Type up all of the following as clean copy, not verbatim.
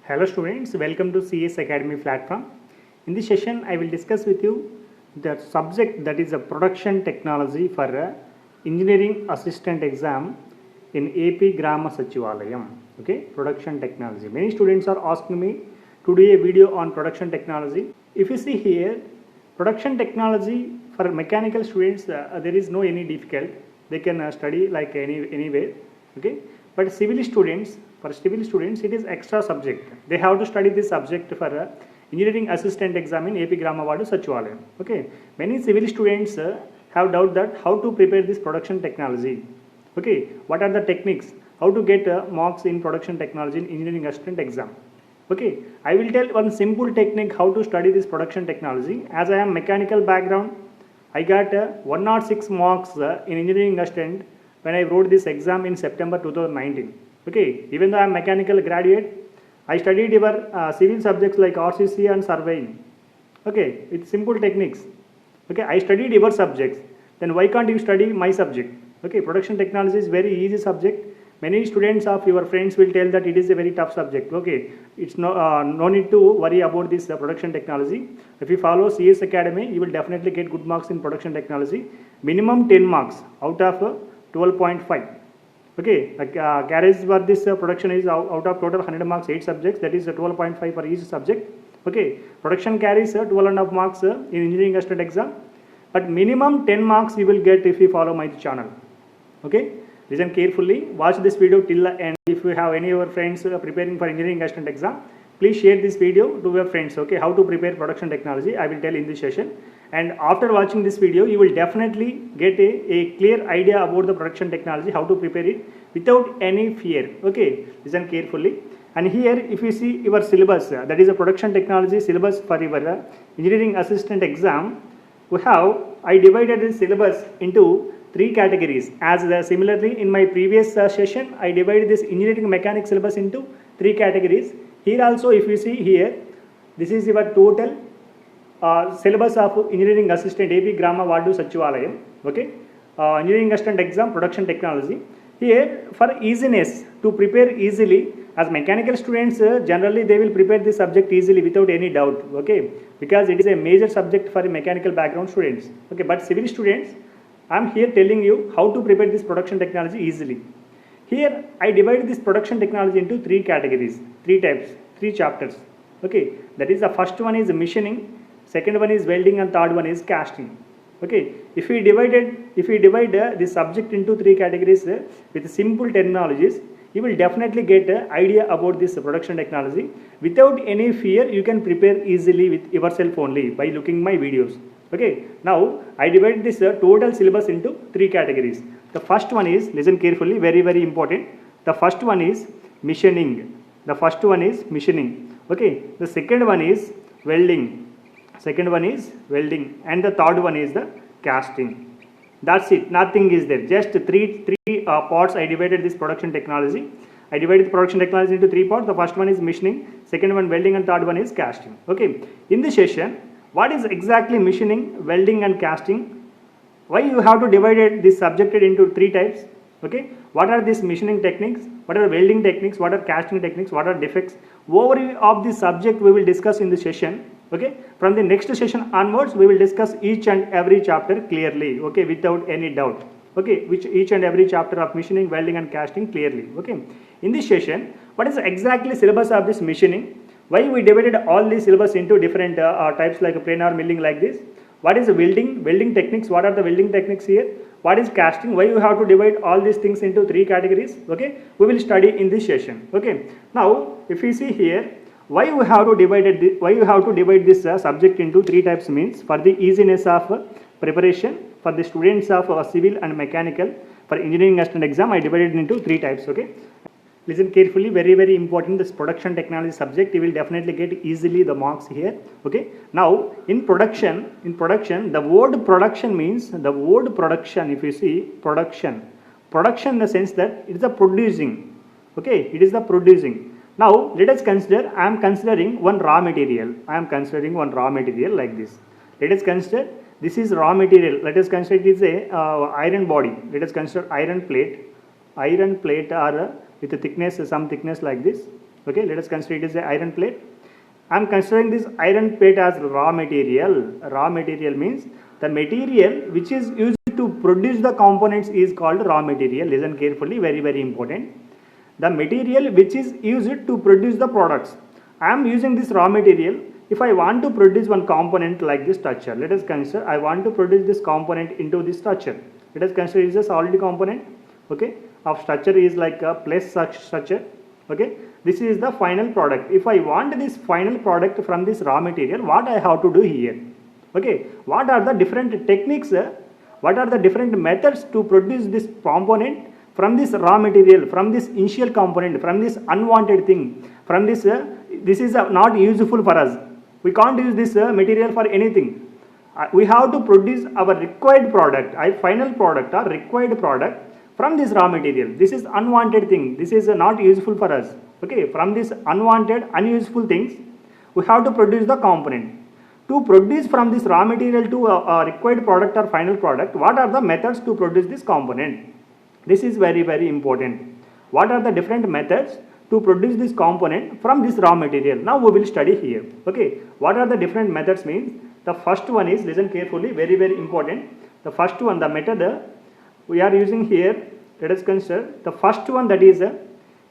Hello students, welcome to CS Academy platform. In this session, I will discuss with you the subject that is a production technology for engineering assistant exam in AP Grama Sachivalayam. Okay, production technology. Many students are asking me to do a video on production technology. If you see here, production technology for mechanical students, there is no any difficult. They can study like anywhere. Okay, but civil students, for civil students, it is extra subject. They have to study this subject for engineering assistant exam in AP Grama Vadu Sachivalayam. Okay, many civil students have doubt that how to prepare this production technology. Okay, what are the techniques? How to get marks in production technology in engineering assistant exam. Okay, I will tell one simple technique how to study this production technology. As I am mechanical background, I got 106 marks in engineering assistant when I wrote this exam in September 2019. Okay, even though I am mechanical graduate, I studied your civil subjects like RCC and surveying. Okay, it's simple techniques. Okay, I studied your subjects. Then why can't you study my subject? Okay, production technology is very easy subject. Many students of your friends will tell that it is a very tough subject. Okay, it's no need to worry about this production technology. If you follow CS Academy, you will definitely get good marks in production technology. Minimum 10 marks out of 12.5. Okay, garage for this production is out of total 100 marks, 8 subjects, that is 12.5 for each subject. Okay, production carries 12.5 marks in engineering assistant exam, but minimum 10 marks you will get if you follow my channel. Okay, listen carefully, watch this video till the end. If you have any of your friends preparing for engineering assistant exam, please share this video to your friends. Okay, how to prepare production technology, I will tell in this session. And after watching this video, you will definitely get a clear idea about the production technology, how to prepare it without any fear. Okay, listen carefully. And here, if you see your syllabus, that is a production technology syllabus for your engineering assistant exam, I divided the syllabus into 3 categories. As similarly in my previous session, I divided this engineering mechanics syllabus into 3 categories. Here also, if you see here, this is your total syllabus of engineering assistant AP Grama Vadu Sachivalayam. Okay, engineering assistant exam production technology. Here for easiness, to prepare easily, as mechanical students generally they will prepare this subject easily without any doubt. Okay, because it is a major subject for mechanical background students. Okay, but civil students, I am here telling you how to prepare this production technology easily. Here I divide this production technology into 3 categories, 3 types, 3 chapters. Okay, that is the first one is machining, second one is welding, and third one is casting. Okay, if we divide this subject into 3 categories with simple terminologies, you will definitely get an idea about this production technology. Without any fear, you can prepare easily with yourself only by looking my videos. Okay, now I divide this total syllabus into 3 categories. The first one is, listen carefully, very very important. The first one is machining. Okay, the second one is welding. And the third one is the casting. That's it, nothing is there, just three parts. I divided this production technology. I divided the production technology into 3 parts. The first one is machining, second one welding, and third one is casting. Okay, in this session, what is exactly machining, welding, and casting? Why you have to divide this subject into 3 types? Okay, what are these machining techniques, what are welding techniques, what are casting techniques, what are defects? Overview of this subject we will discuss in this session. Okay, from the next session onwards we will discuss each and every chapter clearly. Okay, without any doubt. Okay, which each and every chapter of machining, welding, and casting clearly. Okay, in this session, what is exactly syllabus of this machining? Why we divided all these syllabus into different types like planar milling like this? What is welding techniques? What are the welding techniques here? What is casting? Why you have to divide all these things into 3 categories? Okay, we will study in this session. Okay, now if you see here, why you have to divide this subject into 3 types means for the easiness of preparation for the students of civil and mechanical. For engineering assistant exam, I divided it into 3 types. Okay, listen carefully, very very important, this production technology subject. You will definitely get easily the marks here. Okay, now in production, the word production means, if you see production in the sense that it is a producing. Okay, it is the producing. Now let us consider, I am considering one raw material like this. Let us consider this is raw material. Let us consider it is a iron body. Let us consider iron plate or with a thickness, some thickness like this. Okay, let us consider it as an iron plate. I am considering this iron plate as raw material. Raw material means the material which is used to produce the components is called raw material. Listen carefully, very very important. The material which is used to produce the products. I am using this raw material. If I want to produce one component like this structure, let us consider I want to produce this component into this structure. Let us consider it is a solid component. Okay, of structure is like a place structure. Okay, this is the final product. If I want this final product from this raw material, what I have to do here? Okay, what are the different techniques? What are the different methods to produce this component from this raw material, from this initial component, from this unwanted thing, from this this is not useful for us. We can't use this material for anything. We have to produce our required product, our final product or required product from this raw material. This is unwanted thing. This is not useful for us. Okay, from this unwanted, unuseful things, we have to produce the component. To produce from this raw material to a required product or final product, what are the methods to produce this component? This is very very important. What are the different methods to produce this component from this raw material? Now we will study here. Okay, what are the different methods means? The first one is, listen carefully, very very important. The first one, the method we are using here, let us consider the first one, that is a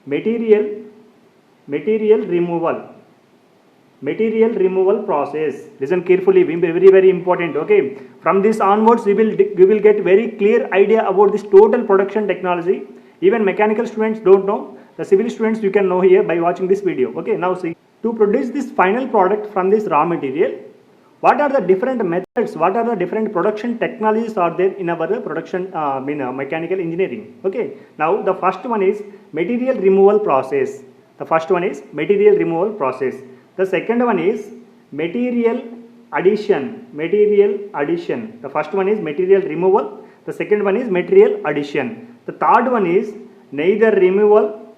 material removal process. Listen carefully, very very important. Okay, from this onwards we will get very clear idea about this total production technology. Even mechanical students don't know, the civil students you can know here by watching this video. Okay, now see, to produce this final product from this raw material, what are the different methods, what are the different production technologies are there in our production mechanical engineering? Okay, now the first one is material removal process. The first one is material removal process. The second one is material addition. The first one is material removal. The second one is material addition. The third one is neither material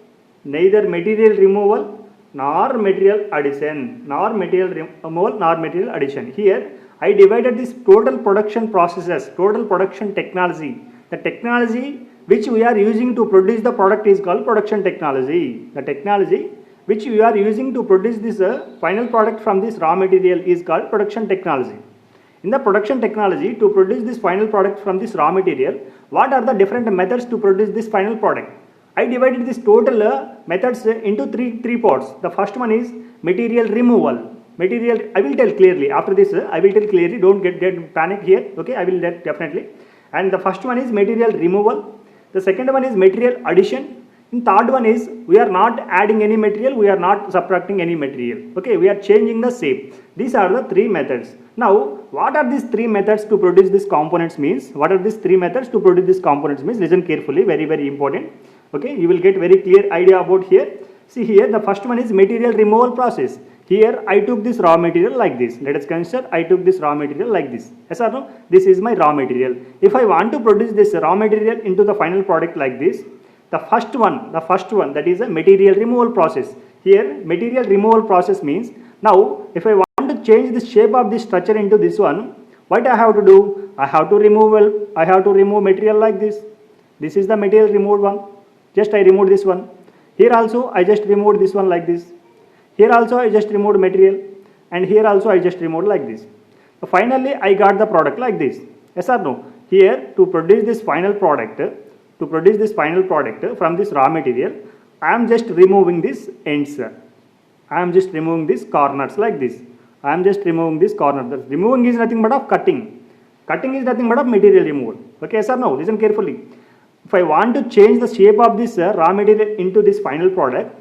removal nor material addition, Here I divided this total production processes, total production technology. The technology which we are using to produce the product is called production technology. The technology which we are using to produce this final product from this raw material is called production technology. In the production technology, to produce this final product from this raw material, what are the different methods to produce this final product? I divided this total methods into three parts. The first one is material removal. I will tell clearly after this. I will tell clearly. Don't get panic here. Okay, I will definitely. And the first one is material removal. The second one is material addition. And third one is we are not adding any material. We are not subtracting any material. Okay, we are changing the shape. These are the three methods. Now, what are these three methods to produce these components means? Listen carefully. Very very important. Okay, you will get very clear idea about here. See here, the first one is material removal process. Here I took this raw material like this. Let us consider I took this raw material like this. Yes or no? This is my raw material. If I want to produce this raw material into the final product like this, the first one that is a material removal process. Here material removal process means, now if I want to change the shape of this structure into this one, what I have to do? I have to remove material like this. This is the material removed one. Just I removed this one. Here also I just removed this one like this. Here also I just removed material, and here also I just removed like this. So finally I got the product like this. Yes or no? Here to produce this final product from this raw material, I am just removing these ends. I am just removing these corners like this. Removing is nothing but of cutting. Cutting is nothing but of material removal. Okay, yes or no? Listen carefully. If I want to change the shape of this raw material into this final product,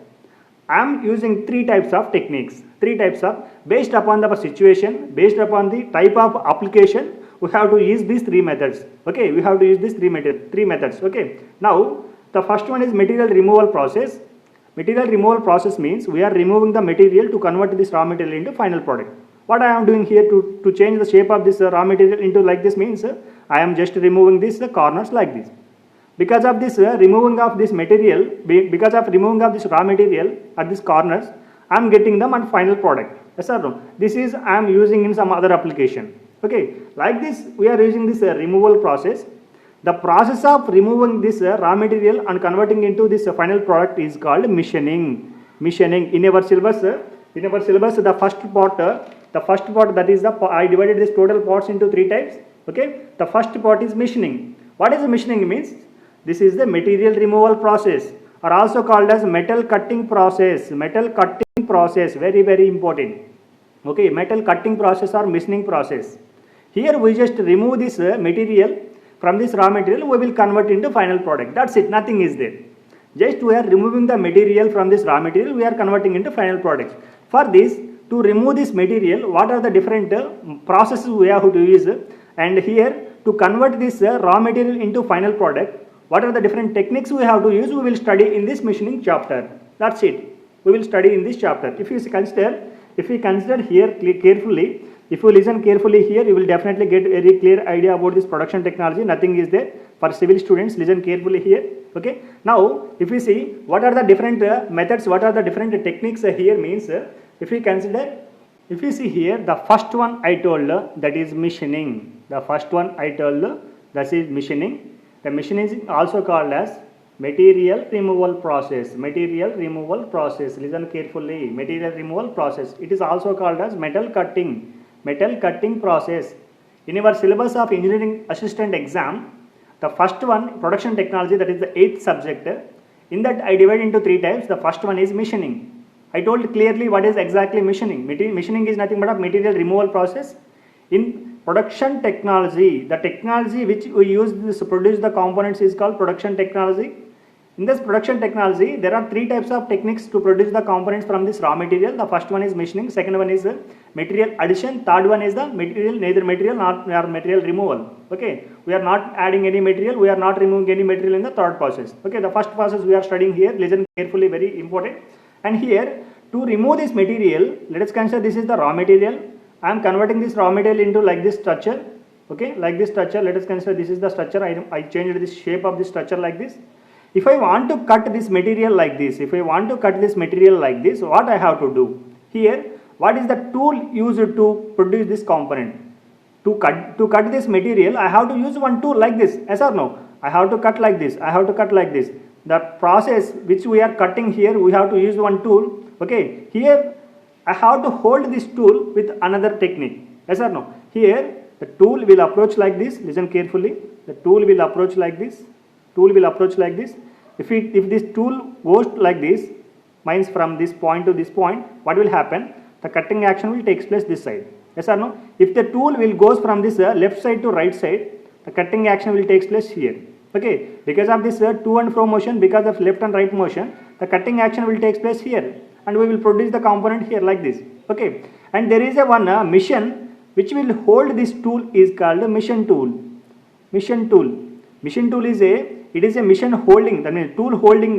I am using three types of techniques. Based upon the situation, based upon the type of application, we have to use these three methods. Okay, three methods. Okay. Now, the first one is material removal process. Material removal process means we are removing the material to convert this raw material into final product. What I am doing here to change the shape of this raw material into like this means I am just removing these corners like this. Because of this removing of this material, because of removing of this raw material at these corners, I am getting them on final product. Yes or no? This is I am using in some other application. Okay, like this we are using this removal process. The process of removing this raw material and converting into this final product is called machining. machining. In our syllabus, the first part that is I divided this total parts into 3 types. Okay, the first part is machining. What is machining means? This is the material removal process, or also called as metal cutting process. Metal cutting process, very very important. Okay, metal cutting process or machining process. Here we just remove this material from this raw material. We will convert into final product. That's it. Nothing is there. Just we are removing the material from this raw material. We are converting into final products. For this, to remove this material, what are the different processes we have to use? And here to convert this raw material into final product, what are the different techniques we have to use? We will study in this machining chapter. That's it. We will study in this chapter. If we consider here carefully, if you listen carefully here, you will definitely get a very clear idea about this production technology. Nothing is there. For civil students, listen carefully here. Okay. Now, if we see what are the different methods, what are the different techniques here means, if we see here, the first one I told that is machining. The first one I told that is machining. The machining is also called as material removal process. Material removal process. Listen carefully. Material removal process. It is also called as metal cutting. Metal cutting process. In our syllabus of engineering assistant exam, the first one, production technology, that is the 8th subject. In that I divide into 3 types. The first one is machining. I told clearly what is exactly machining. Machining is nothing but a material removal process. In production technology, the technology which we use to produce the components is called production technology. In this production technology, there are 3 types of techniques to produce the components from this raw material. The first one is machining, second one is material addition, third one is the neither material nor material removal. Okay, we are not adding any material, we are not removing any material in the third process. Okay, the first process we are studying here, listen carefully, very important. And here, to remove this material, let us consider this is the raw material. I am converting this raw material into like this structure. Okay, like this structure, let us consider this is the structure. I changed this shape of this structure like this. If I want to cut this material like this, what I have to do? Here, what is the tool used to produce this component? To cut this material, I have to use one tool like this. Yes or no? I have to cut like this. The process which we are cutting here, we have to use one tool. Okay, here I have to hold this tool with another technique. Yes or no? Here, the tool will approach like this. Listen carefully. The tool will approach like this. If this tool goes like this, means from this point to this point, what will happen? The cutting action will take place this side. Yes or no? If the tool will goes from this left side to right side, the cutting action will take place here. Okay, because of this to and fro motion, because of left and right motion, the cutting action will take place here, and we will produce the component here like this. Okay, and there is a one mission which will hold this tool is called a mission tool. Mission tool is a mission holding, that means tool holding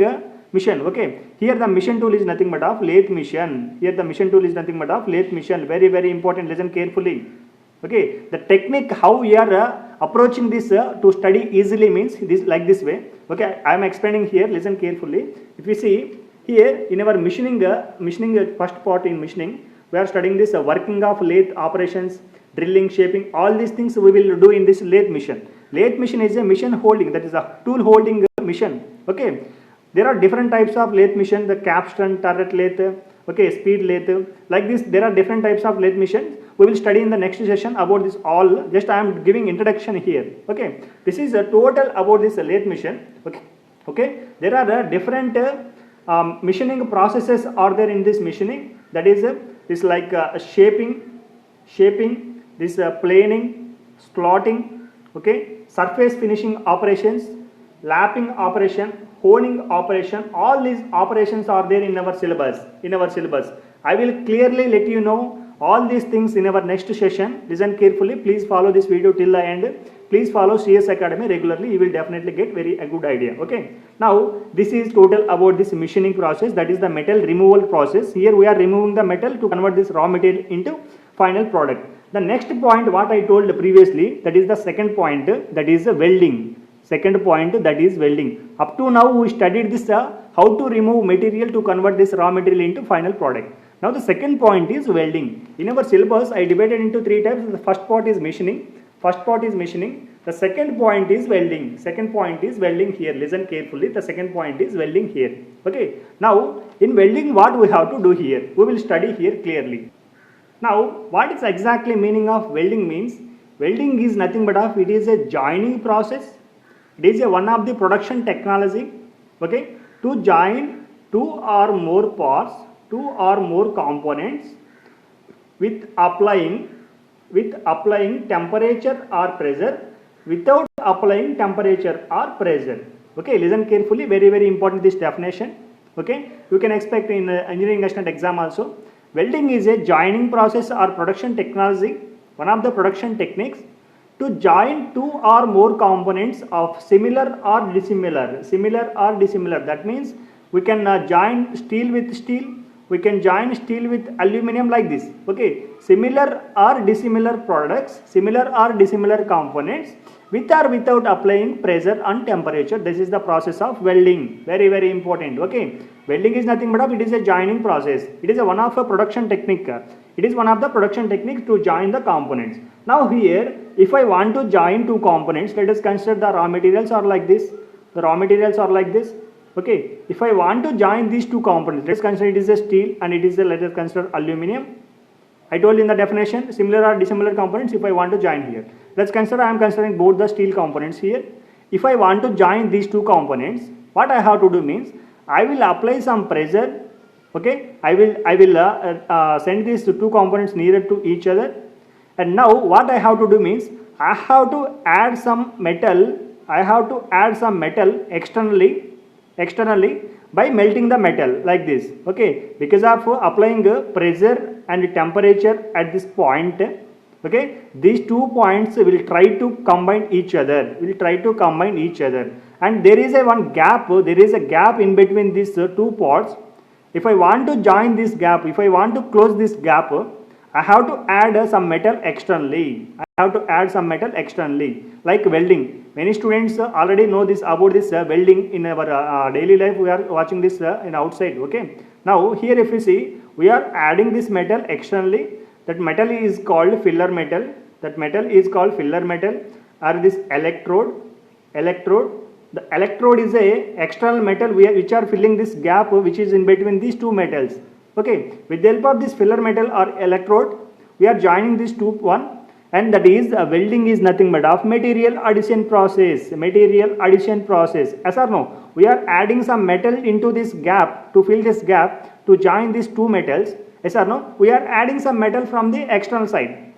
mission. Okay, here the mission tool is nothing but of lathe mission. Very very important. Listen carefully. Okay, the technique how we are approaching this to study easily means this like this way. Okay, I am explaining here. Listen carefully. If you see here in our machining first part in machining, we are studying this working of lathe operations, drilling, shaping. All these things we will do in this lathe mission. Lathe mission is a mission holding, that is a tool holding mission. Okay, there are different types of lathe mission, the capstan, turret lathe, okay, speed lathe, like this. There are different types of lathe missions. We will study in the next session about this all. Just I am giving introduction here. Okay, this is a total about this lathe mission. Okay, there are different machining processes are there in this machining. That is like shaping, this planing, slotting. Okay, surface finishing operations, lapping operation, honing operation. All these operations are there in our syllabus. I will clearly let you know all these things in our next session. Listen carefully. Please follow this video till the end. Please follow CS Academy regularly. You will definitely get a good idea. Okay. Now this is total about this machining process. That is the metal removal process. Here we are removing the metal to convert this raw material into final product. The next point what I told previously, that is the second point, that is welding. Up to now we studied this how to remove material to convert this raw material into final product. Now the second point is welding. In our syllabus I divided into 3 types. The first part is machining. The second point is welding. Second point is welding here. Listen carefully. The second point is welding here. Okay. Now, in welding, what we have to do here? We will study here clearly. Now, what is exactly meaning of welding means? Welding is nothing but it is a joining process. It is one of the production technology. Okay. To join two or more parts, two or more components with applying temperature or pressure without applying temperature or pressure. Okay, listen carefully, very important this definition. Okay, you can expect in engineering assistant exam also. Welding is a joining process or production technology, one of the production techniques to join two or more components of similar or dissimilar. That means we can join steel with steel, we can join steel with aluminum like this. Okay, similar or dissimilar products, similar or dissimilar components with or without applying pressure and temperature. This is the process of welding. Very important. Okay, welding is nothing but it is a joining process. It is one of a production technique. It is one of the production techniques to join the components. Now here, if I want to join two components, let us consider the raw materials are like this. The raw materials are like this. Okay, if I want to join these two components, let's consider it is a steel and it is a, let us consider aluminum. I told in the definition similar or dissimilar components if I want to join here. Let's consider I am considering both the steel components here. If I want to join these two components, what I have to do means I will apply some pressure. Okay, I will send these two components nearer to each other. And now what I have to do means I have to add some metal. I have to add some metal externally by melting the metal like this. Okay, because of applying pressure and temperature at this point. Okay, these 2 points will try to combine each other. And there is one gap. There is a gap in between these two parts. If I want to join this gap, if I want to close this gap, I have to add some metal externally. Like welding. Many students already know this about this welding in our daily life. We are watching this in outside. Okay. Now here if you see, we are adding this metal externally. That metal is called filler metal. Or this electrode. The electrode is a external metal which are filling this gap which is in between these two metals. Okay, with the help of this filler metal or electrode, we are joining these two and that is welding is nothing but of material addition process. Yes or no? We are adding some metal into this gap to fill this gap to join these two metals. Yes or no? We are adding some metal from the external side.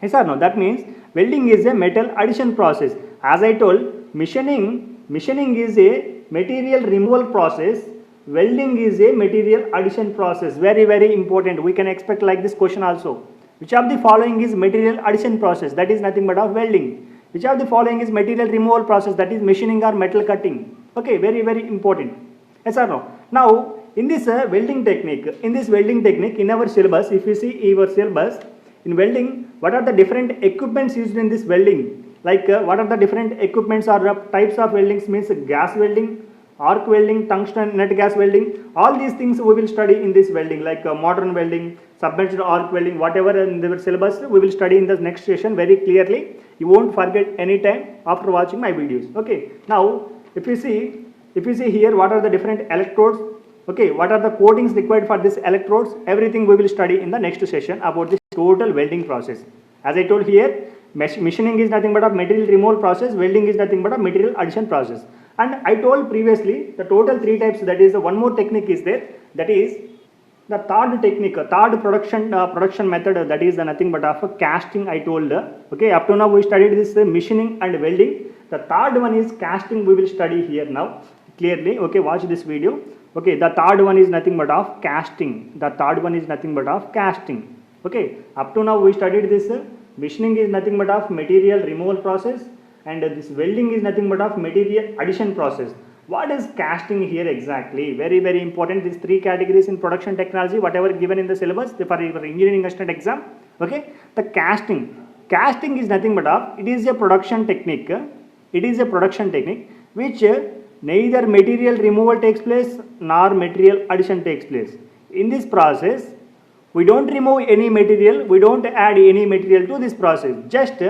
Yes or no? That means welding is a metal addition process. As I told, machining is a material removal process. Welding is a material addition process. Very important. We can expect like this question also. Which of the following is material addition process? That is nothing but of welding. Which of the following is material removal process? That is machining or metal cutting. Okay, very important. Yes or no? Now, in this welding technique, in our syllabus, if you see our syllabus, in welding, what are the different equipments used in this welding? Like what are the different equipments or types of weldings means gas welding, arc welding, tungsten net gas welding. All these things we will study in this welding like modern welding, submerged arc welding, whatever in the syllabus we will study in the next session very clearly. You won't forget any time after watching my videos. Okay. Now if you see here what are the different electrodes. Okay, what are the coatings required for this electrodes? Everything we will study in the next session about this total welding process. As I told here, machining is nothing but a material removal process, welding is nothing but a material addition process. And I told previously the total 3 types, that is one more technique is there, that is the third technique, third production method, that is nothing but of casting. I told. Okay, up to now we studied this machining and welding. The third one is casting. We will study here now clearly. Okay, watch this video. Okay, the third one is nothing but of casting. Okay, up to now we studied this machining is nothing but of material removal process, and this welding is nothing but of material addition process. What is casting here exactly? Very important. These 3 categories in production technology, whatever given in the syllabus for your engineering assistant exam. Okay, the casting is nothing but of, it is a production technique. Which neither material removal takes place nor material addition takes place. In this process, we don't remove any material, we don't add any material to this process. Just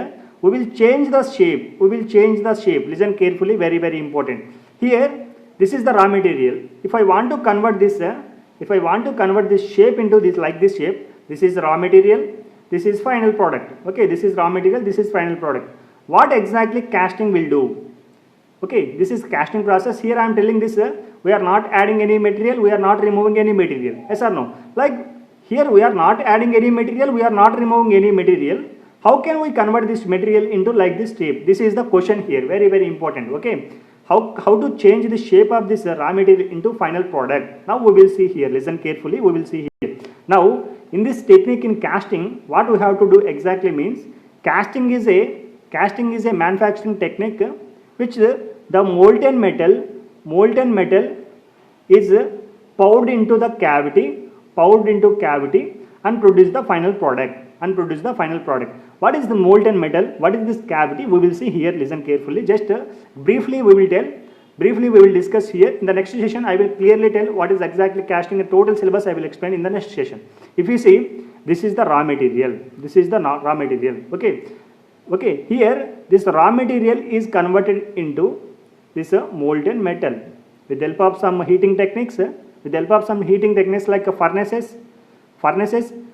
we will change the shape. We will change the shape. Listen carefully, very, very important. Here, this is the raw material. If I want to convert this, shape into this, like this shape, this is raw material, this is final product. Okay, this is raw material, this is final product. What exactly casting will do? Okay, this is casting process. Here I am telling this, we are not adding any material, we are not removing any material. Yes or no? Like here we are not adding any material, we are not removing any material. How can we convert this material into like this shape? This is the question here, very, very important. Okay, how to change the shape of this raw material into final product? Now we will see here, listen carefully, we will see here. Now in this technique in casting, what we have to do exactly means, casting is a manufacturing technique which the molten metal is poured into the cavity and produce the final product. What is the molten metal? What is this cavity? We will see here, listen carefully. Just briefly we will discuss here. In the next session I will clearly tell what is exactly casting. A total syllabus I will explain in the next session. If you see, this is the raw material. Okay, here this raw material is converted into this molten metal with the help of some heating techniques, like furnaces.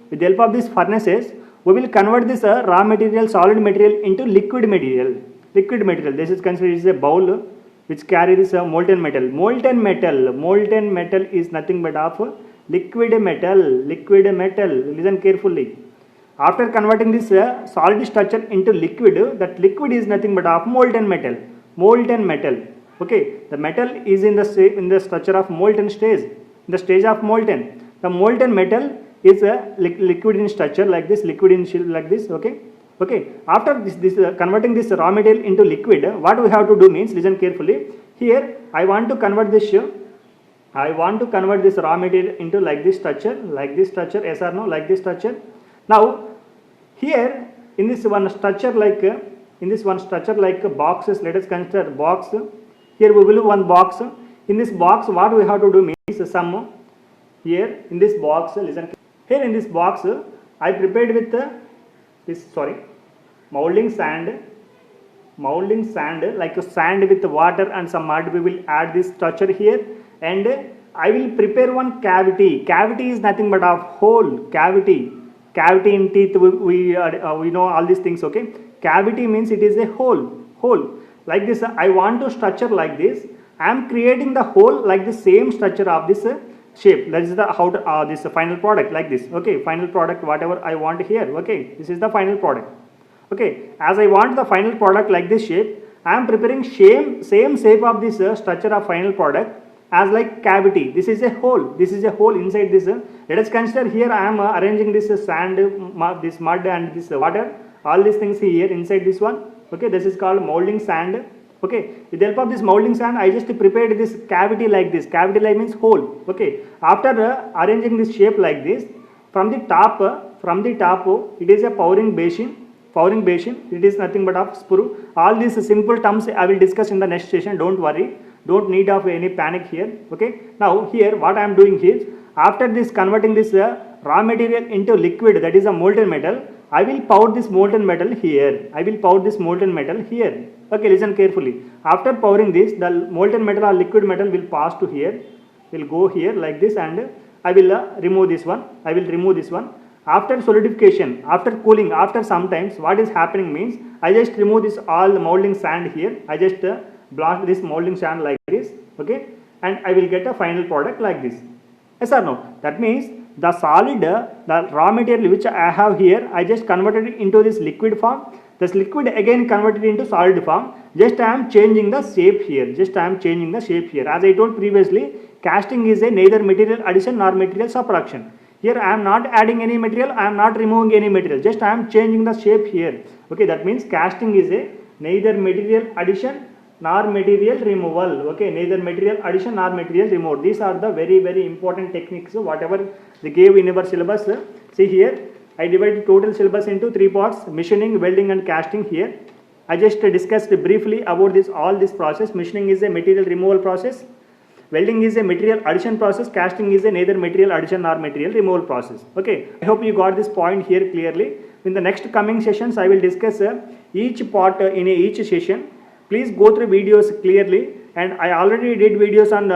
With the help of these furnaces, we will convert this raw material, solid material into liquid material. This is considered as a bowl which carry this molten metal. Molten metal is nothing but of liquid metal. Listen carefully. After converting this solid structure into liquid, that liquid is nothing but of molten metal. Okay, the metal is in the structure of molten stage. In the stage of molten, the molten metal is a liquid in structure like this, Okay. After this converting this raw material into liquid, what we have to do means, listen carefully. Here I want to convert this raw material into like this structure, yes or no, like this structure. Now here in this one structure like boxes, let us consider box. Here we will do one box. In this box, what we have to do means some. Here in this box, listen. Here in this box, I prepared with molding sand, like a sand with water and some mud. We will add this structure here, and I will prepare one cavity. Cavity is nothing but a hole. Cavity in teeth. We know all these things. Okay, cavity means it is a hole. Like this, I want to structure like this. I am creating the hole like the same structure of this shape. That is the this final product like this. Okay, final product whatever I want here. Okay, this is the final product. Okay, as I want the final product like this shape, I am preparing same shape of this structure of final product as like cavity. This is a hole. Inside this. Let us consider here I am arranging this sand, this mud and this water. All these things here inside this one. Okay, this is called molding sand. Okay, with the help of this molding sand, I just prepared this cavity like this. Cavity like means hole. Okay, after arranging this shape like this, from the top, it is a pouring basin. It is nothing but of sprue. All these simple terms I will discuss in the next session. Don't worry. Don't need of any panic here. Okay. Now here what I am doing here, after this converting this raw material into liquid, that is a molten metal, I will pour this molten metal here. Okay, listen carefully. After pouring this, the molten metal or liquid metal will pass to here, will go here like this, and I will remove this one. After solidification, after cooling, after sometimes, what is happening means, I just remove this all the molding sand here. I just blast this molding sand like this. Okay, and I will get a final product like this. Yes or no? That means the solid, the raw material which I have here, I just converted it into this liquid form. This liquid again converted into solid form. Just I am changing the shape here. As I told previously, casting is a neither material addition nor material subtraction. Here I am not adding any material, I am not removing any material. Just I am changing the shape here. Okay, that means casting is a neither material addition nor material removal. Okay, neither material addition nor material removal. These are the very, very important techniques. Whatever they gave in our syllabus. See here, I divided total syllabus into 3 parts: machining, welding and casting. Here I just discussed briefly about all this process. Machining is a material removal process. welding is a material addition process, casting is a neither material addition nor material removal process. Okay, I hope you got this point here clearly. In the next coming sessions, I will discuss each part in each session. Please go through videos clearly, and I already did videos on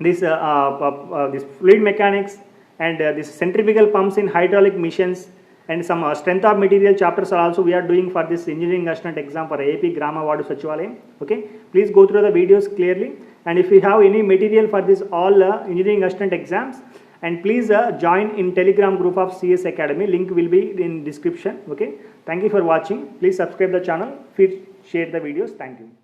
this fluid mechanics and this centrifugal pumps in hydraulic missions, and some strength of material chapters are also we are doing for this engineering assistant exam for AP Grama Wadu Sachivalayam. Okay, please go through the videos clearly, and if you have any material for this all engineering assistant exams, and please join in Telegram group of CS Academy, link will be in description. Okay, thank you for watching. Please subscribe the channel, please share the videos. Thank you.